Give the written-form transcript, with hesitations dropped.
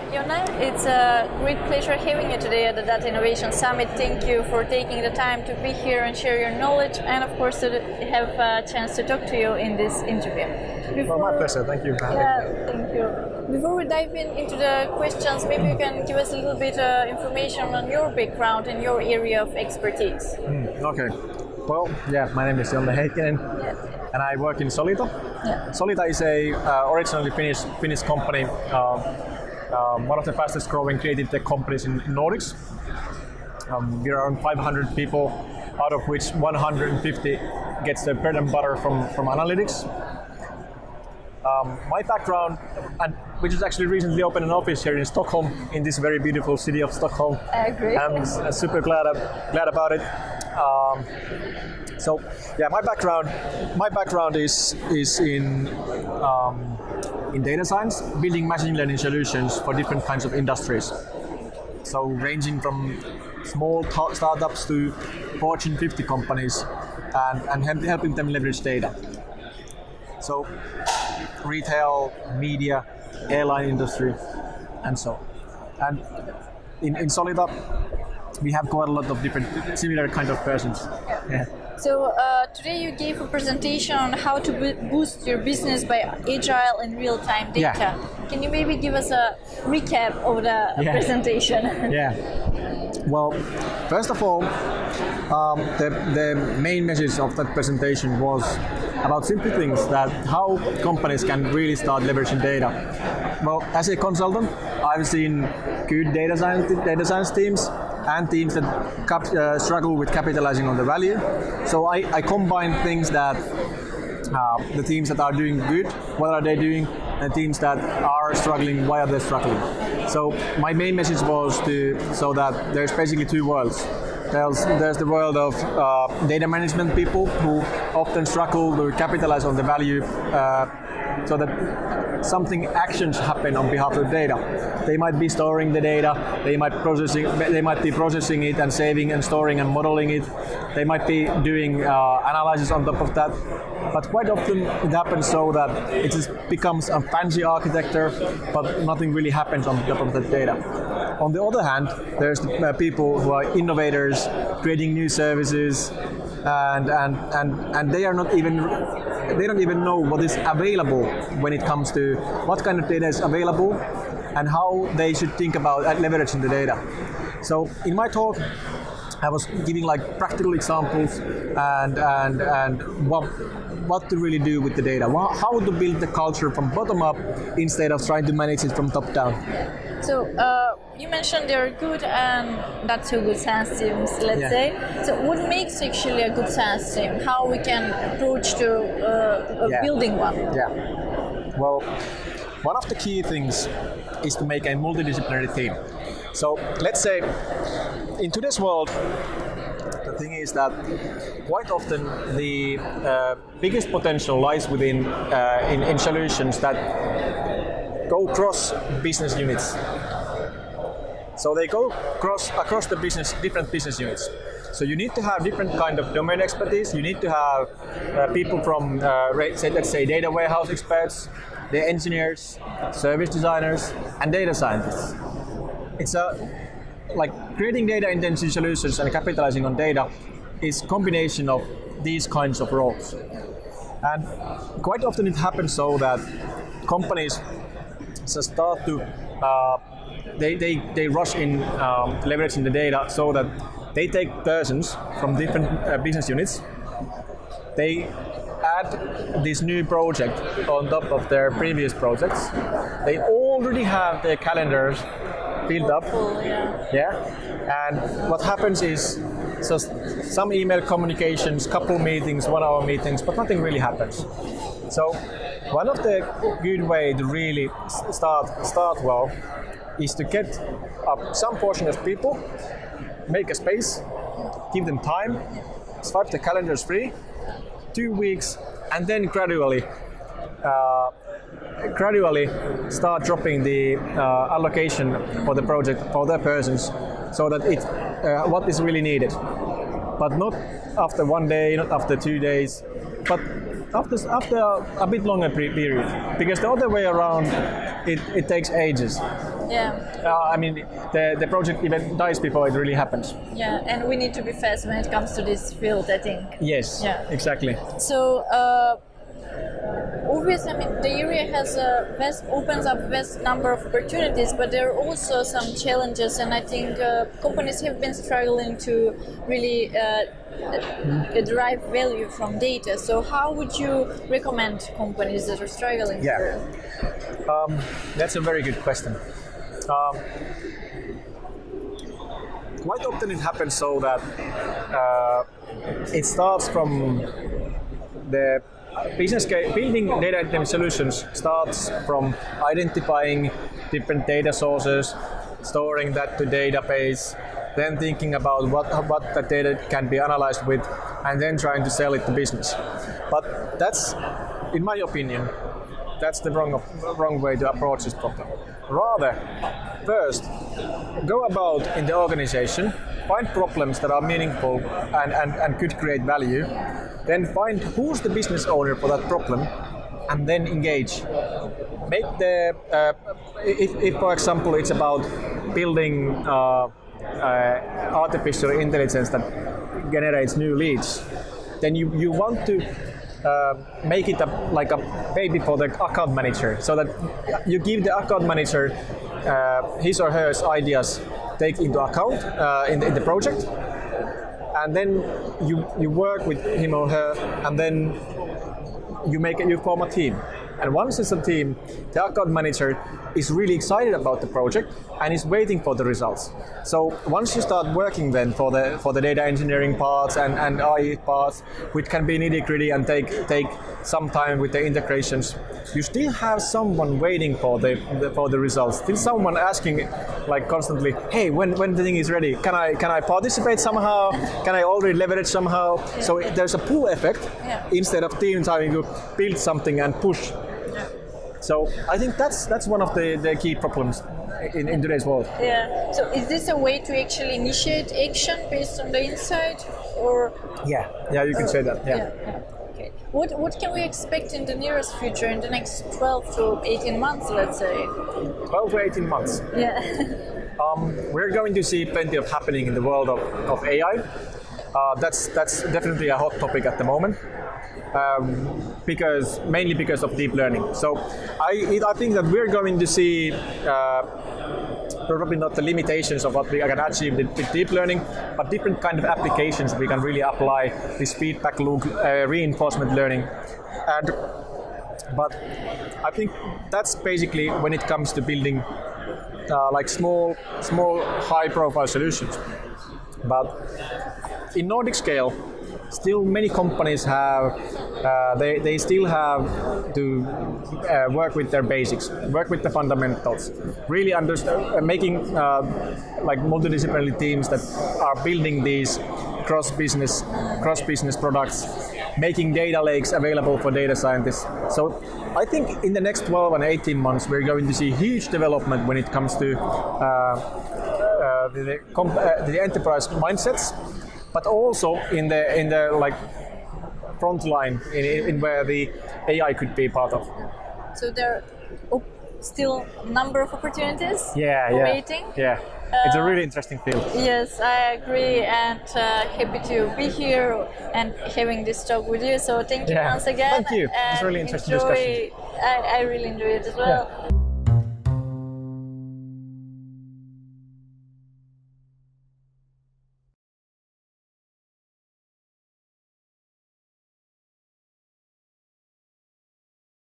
Jonne, it's a great pleasure having you today at the Data Innovation Summit. Thank you for taking the time to be here and share your knowledge, and of course to have a chance to talk to you in this interview. My pleasure. Thank you for having me. Thank you. Before we dive into the questions, maybe you can give us a little bit information on your background and your area of expertise. Okay. Well, my name is Jonne Heikkinen, and I work in Solita. Solita is a originally Finnish company, one of the fastest growing creative tech companies in Nordics. We're around 500 people, out of which 150 gets their bread and butter from analytics. My background, and which is actually recently opened an office here in Stockholm, in this very beautiful city of Stockholm. I agree. I'm super glad about it. My background is in data science, building machine learning solutions for different kinds of industries. So ranging from small startups to Fortune 50 companies, and helping them leverage data. So retail, media, airline industry, and so on. And in Solita, we have quite a lot of different similar kind of persons. Yeah. So today you gave a presentation on how to boost your business by Agile and real-time data. Yeah. Can you maybe give us a recap of the presentation? Well, first of all, the main message of that presentation was about simple things, that how companies can really start leveraging data. Well, as a consultant, I've seen good data science teams and teams that struggle with capitalizing on the value. So I combine things that the teams that are doing good, what are they doing, and teams that are struggling, why are they struggling. So my main message was so that there's basically two worlds. There's the world of data management people who often struggle to capitalize on the value, so that actions happen on behalf of the data. They might be storing the data, they might be processing it and saving and storing and modeling it. They might be doing analysis on top of that. But quite often it happens so that it just becomes a fancy architecture, but nothing really happens on top of that data. On the other hand, there's people who are innovators, creating new services, and they don't even know what is available when it comes to what kind of data is available and how they should think about leveraging the data. So in my talk, I was giving practical examples and what to really do with the data, how to build the culture from bottom up instead of trying to manage it from top down. So you mentioned there are good and not so good SaaS teams, let's say. So what makes actually a good SaaS team? How we can approach to building one? Well, one of the key things is to make a multidisciplinary team. So let's say in today's world, the thing is that quite often the biggest potential lies within in solutions that go across business units. So they go across the different business units. So you need to have different kind of domain expertise. You need to have people from, let's say, data warehouse experts, the engineers, service designers, and data scientists. It's creating data-intensive solutions and capitalizing on data is a combination of these kinds of roles. And quite often it happens so that companies just start to they rush in leveraging the data, so that they take persons from different business units. They add this new project on top of their previous projects. They already have their calendars filled up. And what happens is just some email communications, couple meetings, 1 hour meetings, but nothing really happens. So one of the good way to really start well is to get up some portion of people, make a space, give them time, swipe the calendars free, 2 weeks, and then gradually start dropping the allocation for the project for the persons, so that it's what is really needed. But not after 1 day, not after 2 days, but after a bit longer period. Because the other way around, it takes ages. Yeah. I mean, the project even dies before it really happens. Yeah, and we need to be fast when it comes to this field, I think. Yes, Yeah. exactly. So, obviously, I mean, the area has opens up vast number of opportunities, but there are also some challenges, and I think companies have been struggling to really derive value from data. So, how would you recommend companies that are struggling? Yeah, that's a very good question. Quite often it happens so that it starts from the business case. Building data engineering solutions starts from identifying different data sources, storing that to database, then thinking about what the data can be analyzed with, and then trying to sell it to business. But that's, in my opinion, that's the wrong way to approach this problem. Rather, first, go about in the organization, find problems that are meaningful and could create value, then find who's the business owner for that problem, and then engage. Make the, if for example it's about building artificial intelligence that generates new leads, then you want to make it like a baby for the account manager, so that you give the account manager his or her ideas take into account in the project, and then you work with him or her, and then you form a team. And once it's a team, the account manager is really excited about the project and is waiting for the results. So once you start working then for the data engineering parts and AI parts, which can be nitty-gritty and take some time with the integrations, you still have someone waiting for the results. Still someone asking like constantly, hey, when the thing is ready, can I participate somehow? Can I already leverage somehow? Yeah. So there's a pull effect instead of teams having to build something and push. So I think that's one of the key problems in today's world. Yeah. So is this a way to actually initiate action based on the insight, or? Yeah, you can say that. Yeah. Okay. What can we expect in the nearest future, in the next 12 to 18 months, let's say? 12 to 18 months. Yeah. We're going to see plenty of happening in the world of AI. That's definitely a hot topic at the moment. Mainly because of deep learning. So I think that we're going to see probably not the limitations of what we can achieve with deep learning, but different kind of applications we can really apply this feedback loop, reinforcement learning. But I think that's basically when it comes to building like small high-profile solutions. But in Nordic scale, still many companies have they still have to work with their basics, work with the fundamentals, really understand, making like multidisciplinary teams that are building these cross-business products, making data lakes available for data scientists. So I think in the next 12 and 18 months we're going to see huge development when it comes to the enterprise mindsets, but also in the like front line in where the AI could be part of. So there are still a number of opportunities waiting. Yeah, it's a really interesting field. Yes, I agree, and happy to be here and having this talk with you. So thank you once again. Thank you. It's really interesting discussion. I really enjoyed it as well. Yeah.